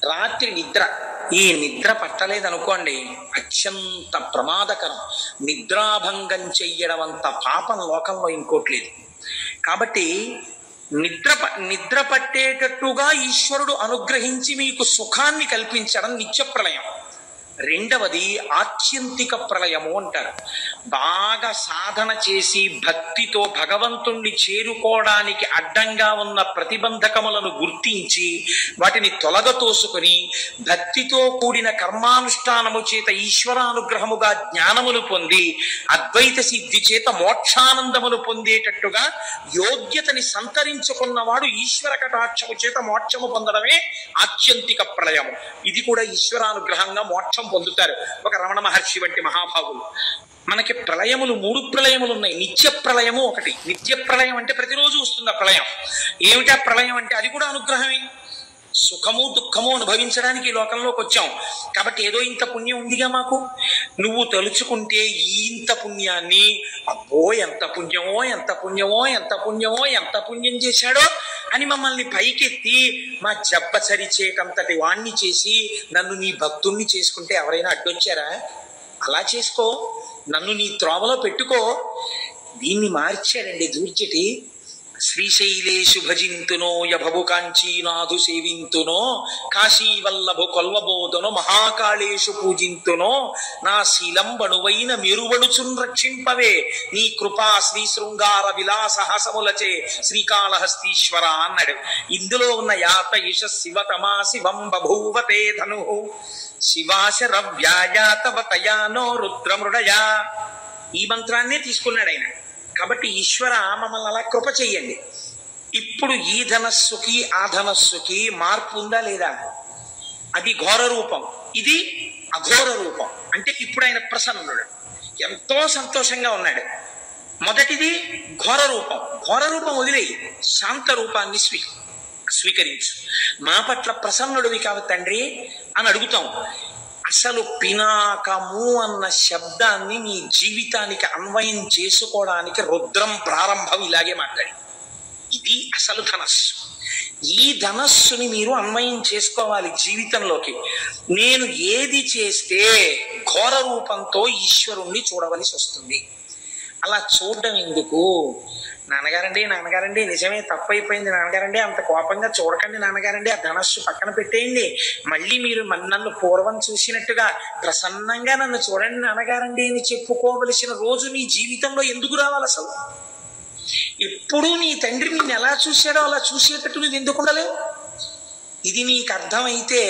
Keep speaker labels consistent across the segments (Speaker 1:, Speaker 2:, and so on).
Speaker 1: రాత్రి నిద్ర, ఈ నిద్ర పట్టలేదనుకోండి అత్యంత ప్రమాదకరం. నిద్రాభంగం చెయ్యడం అంత పాపం లోకంలో ఇంకోటి లేదు. కాబట్టి నిద్ర పట్టేటట్టుగా ఈశ్వరుడు అనుగ్రహించి మీకు సుఖాన్ని కల్పించడం నిత్య ప్రళయం. రెండవది ఆత్యంతిక ప్రళయము అంటారు. బాగా సాధన చేసి భక్తితో భగవంతుణ్ణి చేరుకోవడానికి అడ్డంగా ఉన్న ప్రతిబంధకములను గుర్తించి వాటిని తొలగతోసుకొని భక్తితో కూడిన కర్మానుష్ఠానము చేత ఈశ్వరానుగ్రహముగా జ్ఞానములు పొంది అద్వైత సిద్ధి చేత మోక్షానందములు పొందేటట్టుగా యోగ్యతని సంతరించుకున్నవాడు ఈశ్వర కటాక్షము చేత మోక్షము పొందడమే ఆత్యంతిక ప్రళయము. ఇది కూడా ఈశ్వరానుగ్రహంగా మోక్షం పొందుతారు ఒక రమణ మహర్షి వంటి మహాభావులు. మనకి ప్రళయములు 3 ప్రళయములు ఉన్నాయి. నిత్య ప్రళయము ఒకటి. నిత్య ప్రళయం అంటే ప్రతిరోజు వస్తుంది ఆ ప్రళయం. ఏమిటా ప్రళయం అంటే అది కూడా అనుగ్రహమే. సుఖము దుఃఖము అనుభవించడానికి ఈ లోకంలోకి వచ్చాం కాబట్టి ఏదో ఇంత పుణ్యం ఉందిగా మాకు, నువ్వు తలుచుకుంటే ఈ ఇంత పుణ్యాన్ని అబ్బో ఎంత పుణ్యమో ఎంత పుణ్యమో ఎంత పుణ్యమో ఎంత పుణ్యం చేశాడో అని మమ్మల్ని పైకెత్తి మా జబ్బ చరిచేటంతటి వాణ్ణి చేసి నన్ను నీ భక్తుణ్ణి చేసుకుంటే ఎవరైనా అడ్డొచ్చారా? అలా చేసుకో, నన్ను నీ త్రోవలో పెట్టుకో. దీన్ని మార్చాడండి దూర్జటి. శ్రీశైలేషు భజింతునో యభవు కాంచీనాథు సేవింతునో కాశీవల్లభు కొల్వబోధను మహాకాళేషు పూజింతునో నా శీలంబణువైన మెరువడుచున్ రక్షింపవే నీ కృపా శ్రీ శృంగార విలాసహాసములచే శ్రీకాళహస్తీశ్వర అన్నాడు. ఇందులో ఉన్న యాత ఈశ శివతమా శివం బభూవతే ధను శివాశరవ్యాయాతవతయానో రుద్రమృడయా. ఈ మంత్రాన్నే తీసుకున్నాడు ఆయన. కాబట్టి ఈశ్వర మమ్మల్ని అలా కృప చెయ్యండి. ఇప్పుడు ఈ ధనస్సుకి ఆ ధనస్సుకి మార్పు ఉందా లేదా? అది ఘోర రూపం, ఇది అఘోర రూపం. అంటే ఇప్పుడు ఆయన ప్రసన్నుడు, ఎంతో సంతోషంగా ఉన్నాడు. మొదటిది ఘోర రూపం. ఘోర రూపం వదిలేయి, శాంత రూపాన్ని స్వీకరించు. మా పట్ల ప్రసన్నుడివి కావు తండ్రి అని అడుగుతాం. అసలు పినాకము అన్న శబ్దాన్ని నీ జీవితానికి అన్వయం చేసుకోవడానికి రుద్రం ప్రారంభం ఇలాగే మాట్లాడి. ఇది అసలు ధనస్సు. ఈ ధనస్సుని మీరు అన్వయం చేసుకోవాలి జీవితంలోకి. నేను ఏది చేస్తే ఘోర రూపంతో ఈశ్వరుణ్ణి చూడవలసి వస్తుంది. అలా చూడడం ఎందుకు? నాన్నగారండి నిజమే తప్పైపోయింది నాన్నగారండి, అంత కోపంగా చూడకండి నాన్నగారండి, ఆ ధనస్సు పక్కన పెట్టేయండి, మళ్ళీ మీరు నన్ను పూర్వం చూసినట్టుగా ప్రసన్నంగా నన్ను చూడండి నాన్నగారండి అని చెప్పుకోవలసిన రోజు నీ జీవితంలో ఎందుకు రావాలి? అసలు ఎప్పుడూ నీ తండ్రి నిన్ను ఎలా చూశాడో అలా చూసేటట్టు నువ్వు ఎందుకు ఉండలేవు? ఇది నీకు అర్థమైతే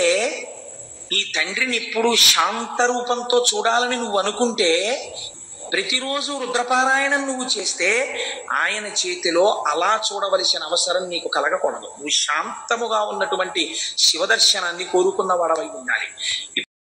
Speaker 1: నీ తండ్రిని ఎప్పుడు శాంత రూపంతో చూడాలని నువ్వు అనుకుంటే ప్రతిరోజు రుద్రపారాయణం నువ్వు చేస్తే ఆయన చేతిలో అలా చూడవలసిన అవసరం నీకు కలగకూడదు. నువ్వు శాంతముగా ఉన్నటువంటి శివదర్శనాన్ని కోరుకున్న వాడవై ఉండాలి.